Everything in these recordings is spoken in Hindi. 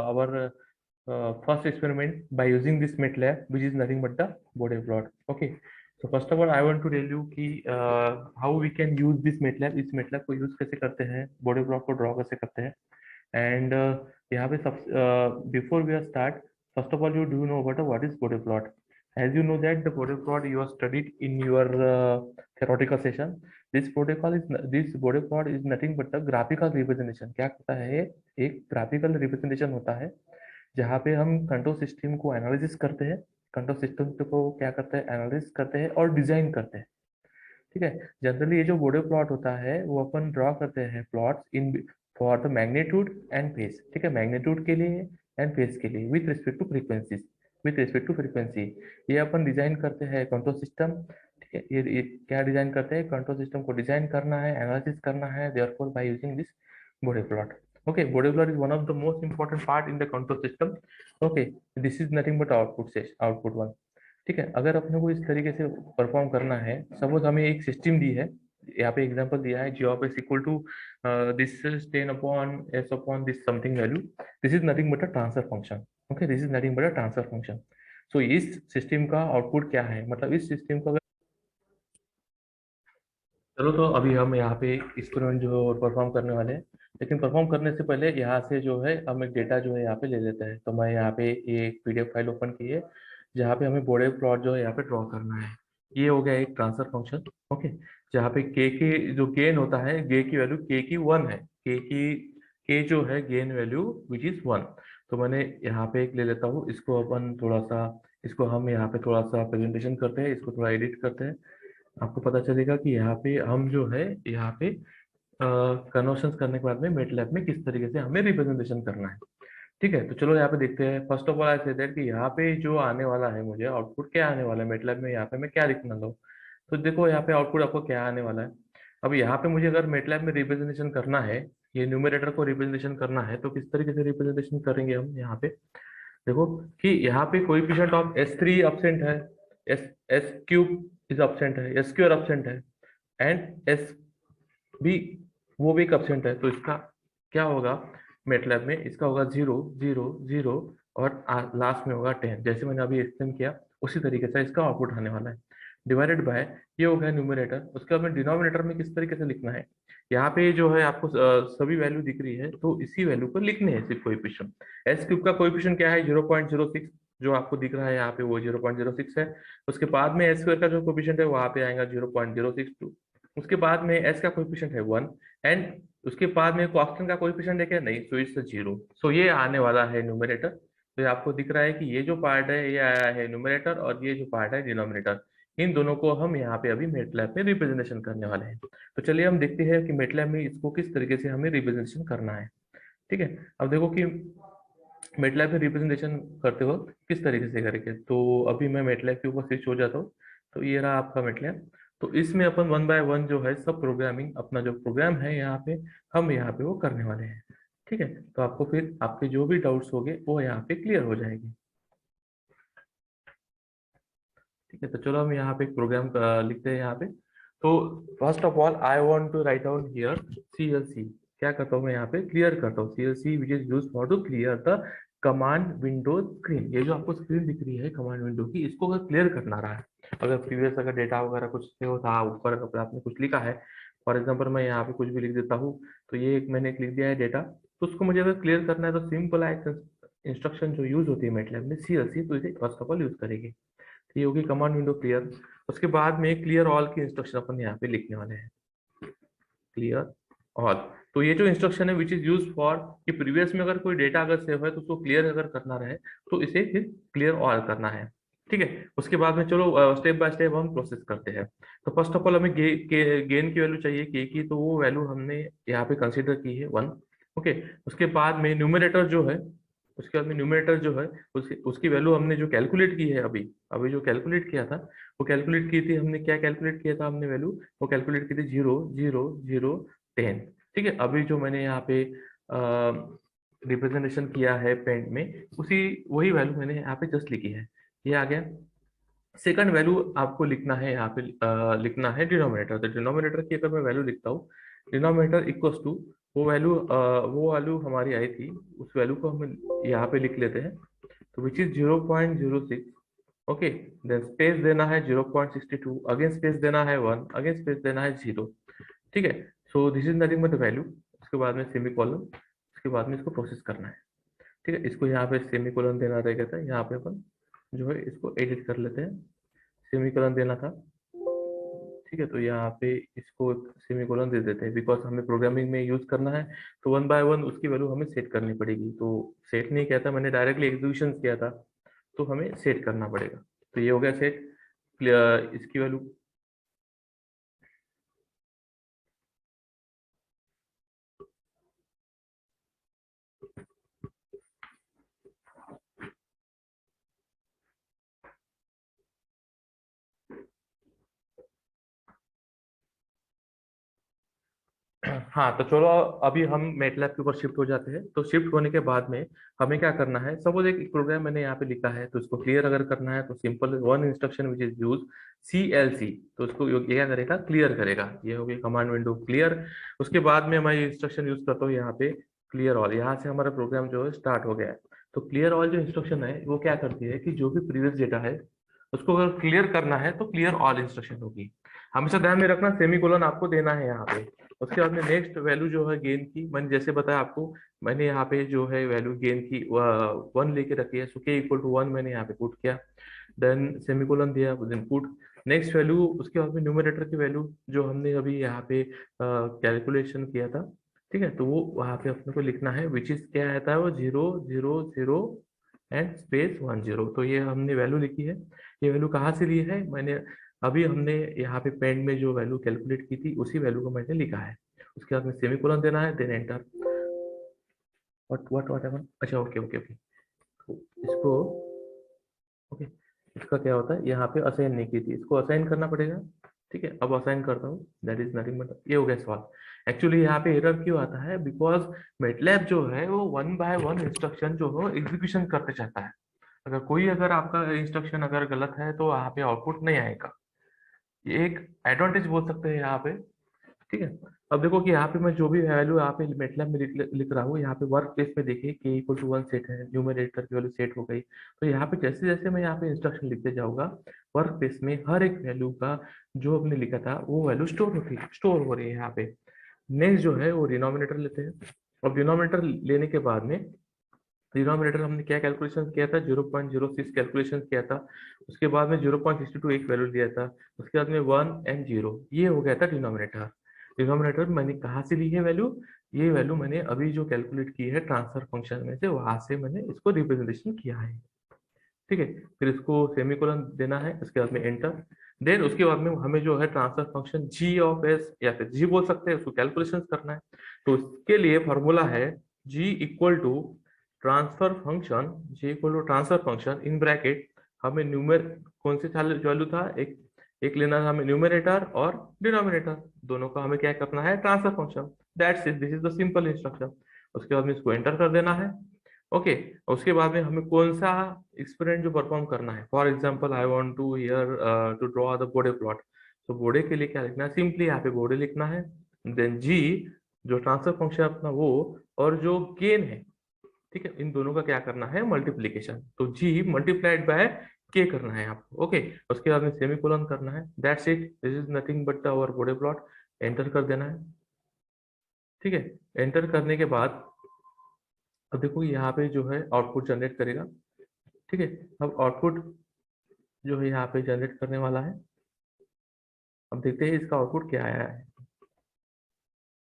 our first experiment by using this MATLAB, which is nothing but the Bode plot. Okay, so first of all I want to tell you कि how we can use this MATLAB. इस MATLAB को use कैसे करते हैं, Bode plot को draw कैसे करते हैं, and यहाँ पे सब before we start, first of all you do know what is Bode plot. As you know that the Bode plot you have studied in your theoretical session. This Bode plot is nothing but the graphical representation. क्या होता है, एक graphical representation होता है जहाँ पे हम कंट्रोल सिस्टम को एनालिसिस करते हैं, कंट्रोल सिस्टम को क्या करते हैं, एनालिसिस करते हैं और डिजाइन करते हैं। ठीक है, जनरली ये जो बोडे प्लॉट होता है वो अपन ड्रॉ करते हैं plots in for the magnitude and phase. ठीक है, मैग्नीट्यूड के लिए एंड फेज के लिए with respect to frequencies, with respect to frequency ये अपन डिजाइन करते हैं कंट्रोल सिस्टम। ठीक है, ये क्या डिजाइन करते हैं, कंट्रोल सिस्टम को डिजाइन करना है, एनालिसिस करना है, therefore by using this Bode plot. Okay, Bode plot is one of the most important part in the control system. Okay, this is nothing but output one. ठीक है, अगर अपने को इस तरीके से परफॉर्म करना है, सपोज हमें एक सिस्टम दी है, यहाँ पे एग्जांपल दिया है G of s equal to this is 10 upon s upon this something value, this is nothing but a transfer function. Okay, this is nothing but a transfer function. So इस सिस्टम का आउटपुट क्या है, मतलब इस सिस्टम को अगर, चलो तो अभी हम यहाँ पे एक्सपेरिमेंट जो परफॉर्म करने वाले हैं, लेकिन परफॉर्म करने से पहले यहाँ से जो है हम एक डेटा जो है यहाँ पे ले लेते हैं। तो मैं यहाँ पे ये एक पीडीएफ फाइल ओपन की है जहाँ पे हमें बोर्डे प्लॉट जो है यहाँ पे ड्रॉ करना है। ये हो गया एक ट्रांसफर फंक्शन। ओके, जहाँ पे के की जो गेन होता है, गे की वैल्यू के की 1 है, के जो है गेन वैल्यू विच इज 1। तो मैंने यहाँ पे एक ले लेता हूँ, इसको अपन थोड़ा सा, इसको हम यहाँ पे थोड़ा सा प्रेजेंटेशन करते हैं, इसको थोड़ा एडिट करते हैं। आपको पता चलेगा कि यहाँ पे हम जो है यहाँ पे कन्वर्शन करने के बाद में मेटलैब में किस तरीके से हमें रिप्रेजेंटेशन करना है। ठीक है, तो चलो यहाँ पे देखते हैं। First of all I say that कि यहाँ पे जो आने वाला है, मुझे आउटपुट क्या आने वाला है मेटलैब में, यहाँ पे मैं क्या लिखना लो। तो देखो यहाँ पे आउटपुट आपको क्या आने वाला है। अब यहाँ पे मुझे अगर मेटलैब में रिप्रेजेंटेशन करना है, ये न्यूमरेटर को रिप्रेजेंटेशन करना है, तो किस तरीके से रिप्रेजेंटेशन करेंगे हम। यहाँ पे देखो कि यहाँ पे कोएफिशिएंट ऑफ S3 अपसेंट है, S S cube is absent है, एस स्क्वायर अपसेंट है, एंड एस भी वो भी एक अपसेंट है। तो इसका क्या होगा मेटलैब में, इसका होगा 0 0 0 और लास्ट में होगा 10। जैसे मैंने अभी एक्सप्लेन किया उसी तरीके से इसका आउटपुट आने वाला है, डिवाइडेड बाय ये हो गया न्यूमरेटर। उसके बाद में डिनोमिनेटर में किस तरीके से लिखना है, यहाँ पे जो है आपको सभी वैल्यू दिख रही है, तो इसी वैल्यू को लिखने हैं सिर्फ कोएफिशिएंट। एस क्यूब का कोएफिशिएंट क्या है 0.06, जो आपको दिख रहा है यहाँ पे वो 0.06 है। उसके बाद में एस स्क्वायर का जो कोएफिशिएंट है वहां पे आएगा 0.062। उसके बाद में एस का कोएफिशिएंट है 1, एंड उसके बाद में कांस्टेंट का कोएफिशिएंट है क्या, नहीं, सो इट्स 0। सो ये आने वाला है न्यूमरेटर। तो ये आपको दिख रहा है कि ये जो पार्ट है ये आया है न्यूमरेटर, और ये जो पार्ट है डिनोमिनेटर। इन दोनों को हम यहाँ पे अभी मेटलैब में रिप्रेजेंटेशन करने वाले हैं। तो चलिए हम देखते हैं कि मेटलैब में इसको किस तरीके से हमें रिप्रेजेंटेशन करना है। ठीक है, अब देखो कि मेटलैब में रिप्रेजेंटेशन करते हो किस तरीके से करेंगे। तो अभी मैं मेटलैब के ऊपर स्विच हो जाता हूँ। तो ये रहा आपका मेटलैब। तो इसमें अपन वन बाय वन जो है सब प्रोग्रामिंग, अपना जो प्रोग्राम है यहाँ पे हम यहाँ पे वो करने वाले हैं। ठीक है, तो आपको फिर आपके जो भी डाउट्स होंगे वो यहाँ पे क्लियर हो जाएंगे। ठीक है, तो चलो हम यहाँ पे एक प्रोग्राम लिखते हैं यहाँ पे। तो first of all I want to write down here CLC। क्या करता हूँ मैं यहाँ पे क्लियर करता हूँ CLC which is use for to clear the command window screen. ये जो आपको स्क्रीन दिख रही है कमांड विंडो की, इसको अगर क्लियर करना रहा है, अगर प्रीवियस अगर डेटा वगैरह कुछ से था ऊपर, अगर आपने कुछ लिखा है, फॉर एग्जाम्पल मैं यहाँ पे कुछ भी लिख देता हूँ, तो ये एक मैंने लिख दिया है डेटा, तो उसको मुझे अगर क्लियर करना है तो सिंपल इंस्ट्रक्शन जो यूज होती है मेटलैब में CLC, तो इसे फर्स्ट ऑफ ऑल यूज करेगी। तो ये होगी कमांड विंडो क्लियर। उसके बाद में क्लियर ऑल की इंस्ट्रक्शन अपन यहाँ पे लिखने वाले हैं, क्लियर ऑल। तो ये जो इंस्ट्रक्शन है विच इज यूज फॉर कि प्रीवियस में अगर कोई डेटा अगर सेव है तो उसको क्लियर अगर करना रहे तो इसे फिर क्लियर ऑल करना है। ठीक है, उसके बाद में चलो स्टेप बाय स्टेप हम प्रोसेस करते हैं। तो फर्स्ट ऑफ ऑल हमें गेन की वैल्यू चाहिए के की, तो वो वैल्यू हमने यहाँ पे कंसीडर की है 1। ओके, उसके बाद में न्यूमरेटर जो है, उसके बाद में न्यूमरेटर जो है उसकी वैल्यू हमने जो कैलकुलेट की है अभी अभी जो कैलकुलेट किया था, वो कैलकुलेट की थी हमने, क्या कैलकुलेट किया था हमने वैल्यू, वो कैलकुलेट की थी 0 0 0 10। ठीक है, अभी जो मैंने यहाँ पे रिप्रेजेंटेशन किया है पेंट में, उसी वही वैल्यू मैंने यहाँ पे जस्ट लिखी है, ये आ गया। सेकंड वैल्यू आपको लिखना है यहाँ पे लिखना है डिनोमिनेटर। तो डिनोमिनेटर की अगर मैं वैल्यू लिखता हूँ, डिनोमिनेटर इक्वल्स टू वो वैल्यू हमारी आई थी, उस वैल्यू को हम यहाँ पे लिख लेते हैं। तो which is 0.06। Okay, then space देना है 0.62, अगेन स्पेस देना है 1, अगेन स्पेस देना है 0। ठीक है, सो this is nothing but value. उसके बाद में सेमी कॉलन, उसके बाद में इसको प्रोसेस करना है। ठीक है, इसको यहाँ पे सेमी कॉलन देना रहेगा, यहाँ पे अपन जो है इसको एडिट कर लेते हैं। सेमी कॉलन देना था, ठीक है, तो यहाँ पे इसको सेमीकोलन दे देते हैं, बिकॉज हमें प्रोग्रामिंग में यूज करना है। तो वन बाय वन उसकी वैल्यू हमें सेट करनी पड़ेगी। तो सेट नहीं किया था मैंने, डायरेक्टली एग्जीक्यूशन किया था, तो हमें सेट करना पड़ेगा। तो ये हो गया सेट। इसकी वैल्यू हाँ, तो चलो अभी हम मेटलैब के ऊपर शिफ्ट हो जाते हैं। तो शिफ्ट होने के बाद में हमें क्या करना है, सपोज एक प्रोग्राम मैंने यहाँ पे लिखा है, तो इसको क्लियर अगर करना है तो simple one instruction which is use CLC। तो इसको ये क्या करेगा, क्लियर करेगा। ये हो गई कमांड विंडो क्लियर। उसके बाद में मैं ये इंस्ट्रक्शन यूज करता हूँ यहाँ पे क्लियर ऑल। यहाँ से हमारा प्रोग्राम जो है स्टार्ट हो गया है। तो क्लियर ऑल जो इंस्ट्रक्शन है वो क्या करती है कि जो भी प्रीवियस डेटा है उसको अगर क्लियर करना है तो क्लियर ऑल इंस्ट्रक्शन होगी। हमेशा ध्यान में रखना सेमी कोलन आपको देना है यहाँ पे। उसके बाद में नेक्स्ट वैल्यू जो है गेन की, मैंने जैसे बताया आपको, मैंने यहाँ पे जो है वैल्यू गेन की 1 लेके रखी है। सो के इक्वल टू 1 मैंने यहाँ पे पुट किया, देन सेमीकोलन दिया, देन पुट नेक्स्ट वैल्यू। उसके बाद में न्यूमरेटर की वैल्यू जो हमने अभी यहाँ पे कैलकुलेशन किया था, ठीक है, तो वो वहाँ पे अपने को लिखना है, विच इज क्या आता है वो 0 0 0 एंड स्पेस 1 0। तो ये हमने वैल्यू लिखी है। ये वैल्यू कहाँ से ली है, मैंने अभी हमने यहाँ पे पेंड में जो वैल्यू कैलकुलेट की थी उसी वैल्यू को मैंने लिखा है। उसके बाद में सेमीकोलन देना है, देन एंटर। व्हाट एवर, अच्छा ओके ओके ओके। तो इसको ओके, इसका क्या होता है, यहाँ पे असाइन नहीं की थी, इसको असाइन करना पड़ेगा। ठीक है, अब असाइन करता हूँ, दैट इज नथिंग बट ये हो गया सवाल। एक्चुअली यहाँ पे एरर क्यों आता है, बिकॉज मेटलैब जो है वो वन बाय वन इंस्ट्रक्शन जो हो एग्जीक्यूशन करते चाहता है। अगर आपका इंस्ट्रक्शन अगर गलत है तो वहाँ पे आउटपुट नहीं आएगा। ये एक एडवांटेज बोल सकते हैं यहाँ पे। ठीक है, अब देखो कि यहाँ पे मैं जो भी वैल्यू यहाँ पे मेटलैब में लिख रहा हूँ, यहाँ पे वर्क प्लेस में देखिए के इक्वल टू 1 सेट है, न्यूमरेटर की वैल्यू सेट हो गई। तो यहाँ पे जैसे जैसे मैं यहाँ पे इंस्ट्रक्शन लिखते जाऊंगा, वर्क प्लेस में हर एक वैल्यू का जो हमने लिखा था वो वैल्यू स्टोर हो रही है यहाँ पे। नेक्स्ट जो है वो डिनोमिनेटर लेते हैं। अब डिनोमिनेटर लेने के बाद में डिनोमिनेटर हमने क्या कैलकुलेशन किया था, 0.06 कैलकुलेशन किया था। उसके बाद में 0.62 एक वैल्यू लिया था। उसके बाद में 1 और 0, ये हो गया था डिनोमिनेटर। डिनोमिनेटर मैंने कहाँ से ली है वैल्यू, ये वैल्यू मैंने अभी जो कैलकुलेट की है ट्रांसफर फंक्शन में से, वहां से मैंने इसको रिप्रेजेंटेशन किया है। ठीक है, फिर इसको सेमीकोलन देना है, उसके बाद में एंटर। देन उसके बाद में हमें जो है ट्रांसफर फंक्शन G(s) या फिर जी बोल सकते हैं, उसको कैलकुलेशन करना है। तो इसके लिए फॉर्मूला है G equal to transfer function, G equal to transfer function in bracket. हमें न्यूमर कौन से वैल्यू था, एक एक लेना था हमें, न्यूमरेटर और डिनोमिनेटर दोनों का हमें क्या करना है, transfer function. That's it, this is the simple instruction. उसके बाद में इसको एंटर कर देना है। ओके, उसके बाद में हमें कौन सा एक्सपेरिमेंट जो परफॉर्म करना है, for example I want to hear to draw the Bode plot. तो बोडे के लिए क्या लिखना है, सिंपली यहाँ पे बोडे लिखना है। देन जी जो ट्रांसफर फंक्शन अपना वो, और जो गेन है, ठीक है, इन दोनों का क्या करना है, मल्टीप्लीकेशन। तो जी मल्टीप्लाइड बाय के करना है आपको। ओके, उसके बाद में सेमीकोलन करना है। That's it, this is nothing but our Bode plot. Enter कर देना है। ठीक है, एंटर करने के बाद अब देखो यहाँ पे जो है आउटपुट जनरेट करेगा। ठीक है, अब आउटपुट जो है यहाँ पे जनरेट करने वाला है। अब देखते हैं इसका आउटपुट क्या आया है।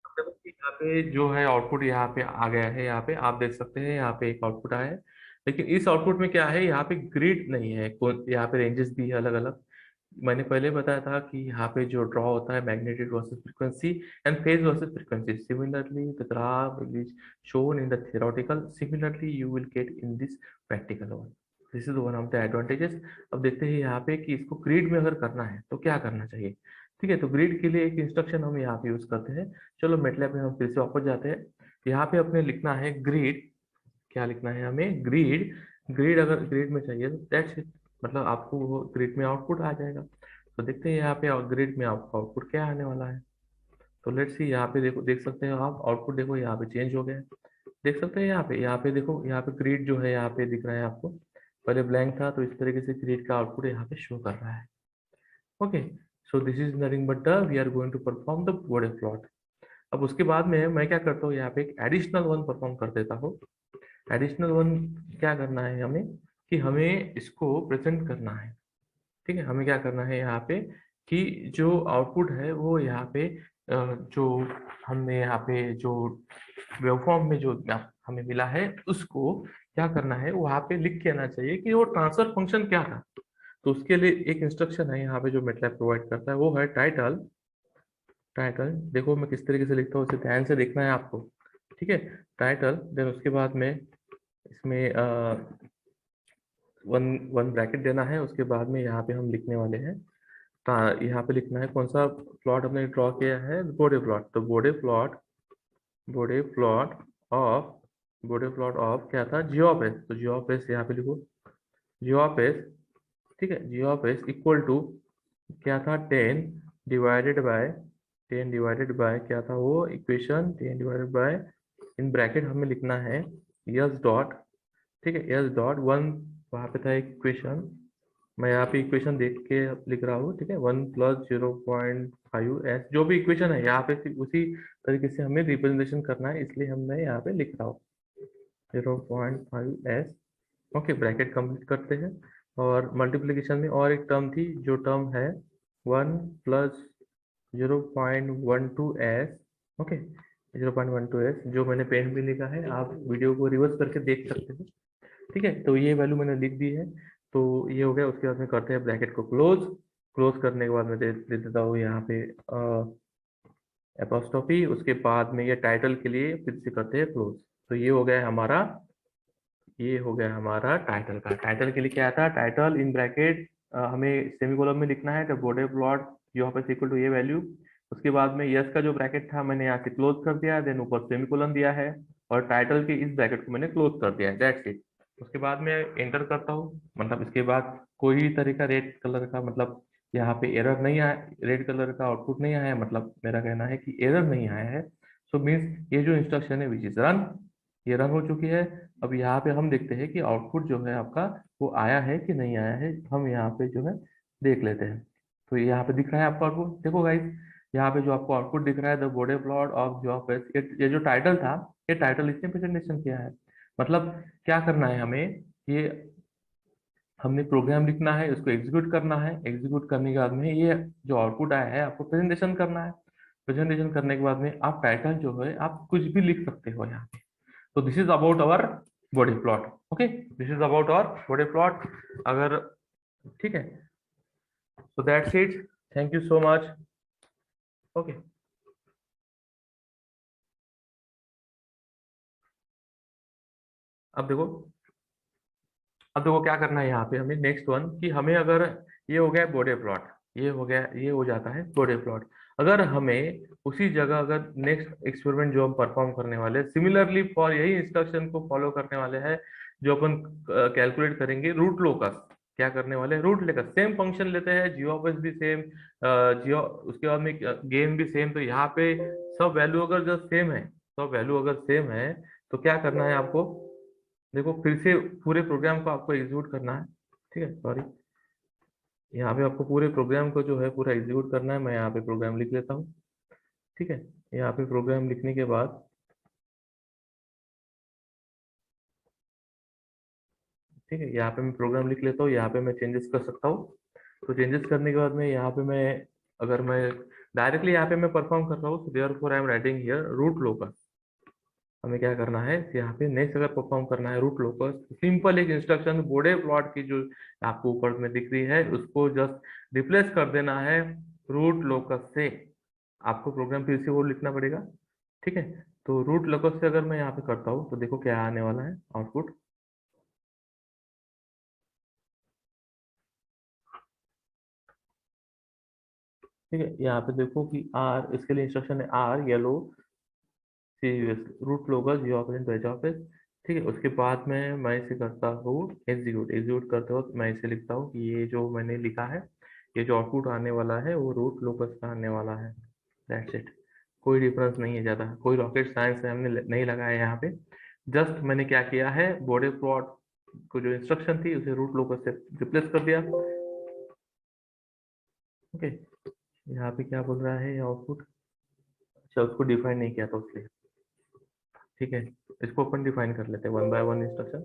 अब देखो कि यहाँ पे जो है आउटपुट यहाँ पे आ गया है। यहाँ पे आप देख सकते हैं, यहाँ पे एक आउटपुट आया है। लेकिन इस आउटपुट में क्या है, यहाँ पे ग्रिड नहीं है, यहाँ पे रेंजेस भी है अलग अलग। मैंने पहले बताया था कि यहाँ पे जो ड्रॉ होता है magnitude versus frequency and phase versus frequency, similarly the graph is shown in the theoretical, similarly you will get in this practical one. This is one of the advantages. अब देखते हैं यहाँ पे कि इसको ग्रिड में अगर करना है तो क्या करना चाहिए। ठीक है, तो ग्रिड के लिए एक इंस्ट्रक्शन हम यहाँ पे यूज करते हैं। चलो मेटलैब में हम फिर से वापस जाते हैं। यहाँ पे अपने लिखना है ग्रिड। क्या लिखना है हमें, ग्रिड। ग्रिड अगर ग्रिड में चाहिए तो दैट्स इट, मतलब आपको वो ग्रिड में आउटपुट आ जाएगा। तो देखते हैं यहाँ पे ग्रिड में आपका आउटपुट क्या आने वाला है। तो लेट्स सी, यहाँ पे देखो, देख सकते हो आप आउटपुट, देखो यहाँ पे चेंज हो गया है। देख सकते हैं यहाँ पे देखो, यहाँ पे ग्रिड जो है यहाँ पे दिख रहा है आपको, पहले ब्लैंक था, तो इस तरीके से ग्रिड का आउटपुट यहाँ पे शो कर रहा है। Okay, so this is nothing but the we are going to perform the Bode plot. अब उसके बाद में मैं क्या करता हूँ, यहाँ पे एक एडिशनल वन परफॉर्म कर देता हूँ। एडिशनल वन क्या करना है हमें, कि हमें इसको प्रेजेंट करना है। ठीक है, हमें क्या करना है यहाँ पे, कि जो आउटपुट है वो यहाँ पे जो हमने यहाँ पे जो वेवफॉर्म में जो हमें मिला है, उसको क्या करना है, वहाँ पे लिख के आना चाहिए कि वो ट्रांसफर फंक्शन क्या था। तो उसके लिए एक इंस्ट्रक्शन है यहाँ पे जो मेटलैब प्रोवाइड करता है, वो है टाइटल। टाइटल देखो मैं किस तरीके से लिखता हूँ, उसे ध्यान से देखना है आपको। ठीक है, टाइटल, देन उसके बाद में इसमें वन वन ब्रैकेट देना है। उसके बाद में यहाँ पे हम लिखने वाले हैं, यहाँ पे लिखना है कौन सा प्लॉट हमने ड्रॉ किया है, बोर्डे प्लॉट। तो Bode plot of Bode plot of क्या था, जियो ऑफ एस। तो जियो ऑफ एस यहाँ पे लिखो, जियो ऑफ एस। ठीक है, जियो ऑफ एस इक्वल टू क्या था, 10 डिवाइडेड बाय क्या था वो equation, 10 divided by, in bracket हमें लिखना है यस डॉट। ठीक है, यस डॉट वन, वहाँ पे था एक इक्वेशन, मैं यहाँ पे इक्वेशन देख के लिख रहा हूँ। ठीक है, 1 + 0.5 एस, जो भी इक्वेशन है यहाँ पे सिर्फ उसी तरीके से हमें रिप्रेजेंटेशन करना है, इसलिए मैं यहाँ पे लिख रहा हूँ 0.5 एस। ओके, ब्रैकेट कंप्लीट करते हैं। और मल्टीप्लिकेशन में और एक टर्म थी, जो टर्म है 1 + 0.12 एस। ओके, 0.12 एस, जो मैंने पेन में लिखा है, आप वीडियो को रिवर्स करके देख सकते हो। ठीक है, तो ये वैल्यू मैंने लिख दी है। तो ये हो गया, उसके बाद में करते हैं ब्रैकेट को क्लोज। क्लोज करने के बाद में दे देता हूँ यहाँ पे एपोस्ट्रोफी। उसके बाद में ये टाइटल के लिए फिर से करते हैं क्लोज। तो ये हो गया हमारा टाइटल का। टाइटल के लिए क्या था, टाइटल इन ब्रैकेट हमें सेमीकोलन में लिखना है, द बोर्डे प्लॉट यहाँ पे इक्वल टू ये वैल्यू। उसके बाद में यस का जो ब्रैकेट था मैंने यहाँ से क्लोज कर दिया, देन ऊपर सेमीकोलन दिया है, और टाइटल के इस ब्रैकेट को मैंने क्लोज कर दिया है, दैट्स इट। उसके बाद में एंटर करता हूँ, मतलब इसके बाद कोई तरह का रेड कलर का, मतलब यहाँ पे एरर नहीं आया, रेड कलर का आउटपुट नहीं आया है, मतलब मेरा कहना है कि एरर नहीं आया है। सो मीन्स ये जो इंस्ट्रक्शन है विच इज रन, ये रन हो चुकी है। अब यहाँ पे हम देखते हैं कि आउटपुट जो है आपका वो आया है कि नहीं आया है, हम यहाँ पे जो है देख लेते हैं। तो यहाँ पे दिख रहा है आपका आउटपुट, देखो गाइस, यहाँ पे जो आपको आउटपुट दिख रहा है, the Bode plot of job, ये जो टाइटल था, ये टाइटल इसने प्रेजेंटेशन किया है। मतलब क्या करना है हमें, ये हमने प्रोग्राम लिखना है, उसको एग्जीक्यूट करना है, एग्जीक्यूट करने के बाद में ये जो आउटपुट आया है आपको प्रेजेंटेशन करना है। प्रेजेंटेशन करने के बाद में आप टाइटल जो है आप कुछ भी लिख सकते हो यहाँ पे। तो this is about our body plot. Okay, this is about our body plot. अगर ठीक है, so that's it, thank you so much. Okay, अब देखो, अब देखो क्या करना है यहाँ पे हमें, नेक्स्ट वन, कि हमें अगर ये हो गया बॉडी प्लॉट, ये हो गया, ये हो जाता है बॉडी प्लॉट। अगर हमें उसी जगह अगर नेक्स्ट एक्सपेरिमेंट जो हम परफॉर्म करने वाले, सिमिलरली फॉर यही इंस्ट्रक्शन को फॉलो करने वाले हैं, जो अपन कैलकुलेट करेंगे रूट लोकस, क्या करने वाले हैं, रूट लेकर सेम फंक्शन लेते हैं, जियो ऑफ एस भी सेम, जियो, उसके बाद में गेन भी सेम। तो यहाँ पे सब वैल्यू अगर जो सेम है, सब वैल्यू अगर सेम है, तो क्या करना है आपको, देखो फिर से पूरे प्रोग्राम को आपको एग्जीक्यूट करना है। ठीक है, सॉरी, यहाँ पे आपको पूरे प्रोग्राम को जो है पूरा एग्जीक्यूट करना है। मैं यहाँ पे प्रोग्राम लिख लेता हूँ। ठीक है, यहाँ पे प्रोग्राम लिखने के बाद, ठीक है, यहाँ पे मैं प्रोग्राम लिख लेता हूँ, यहाँ पे मैं चेंजेस कर सकता हूँ। तो चेंजेस करने के बाद में यहाँ पे मैं, अगर मैं डायरेक्टली यहाँ पे मैं परफॉर्म कर रहा हूँ, तो therefore I am writing here root locus. हमें क्या करना है, यहाँ पे नेक्स्ट अगर परफॉर्म करना है रूट लोकस, सिंपल एक इंस्ट्रक्शन बोर्डे प्लॉट की जो आपको ऊपर में दिख रही है, उसको जस्ट रिप्लेस कर देना है रूट लोकस से। आपको प्रोग्राम फिर से वो लिखना पड़ेगा। ठीक है, तो रूट लोकस से अगर मैं यहाँ पे करता हूँ, तो देखो क्या आने वाला है आउटपुट। ठीक है, यहाँ पे देखो कि आर, इसके लिए इंस्ट्रक्शन है आर येलो सीरियस रूट लोकस जी ऑपरेंट वेज ऑफिस। ठीक है, उसके बाद में मैं इसे करता हूँ एग्जीक्यूट। एग्जीक्यूट करते वक्त मैं इसे लिखता हूँ कि ये जो मैंने लिखा है, ये जो आउटपुट आने वाला है वो रूट लोकस का आने वाला है, दैट्स इट। कोई डिफरेंस नहीं है ज़्यादा, कोई रॉकेट साइंस है हमने नहीं लगाया यहाँ पे। जस्ट मैंने क्या किया है, बॉडी प्लॉट को जो इंस्ट्रक्शन थी उसे रूट लोकस से रिप्लेस कर दिया। ओके, यहाँ पे क्या बोल रहा है आउटपुट, अच्छा उसको डिफाइन नहीं किया था उसलिए। ठीक है, इसको अपन डिफाइन कर लेते हैं वन बाय वन इंस्ट्रक्शन।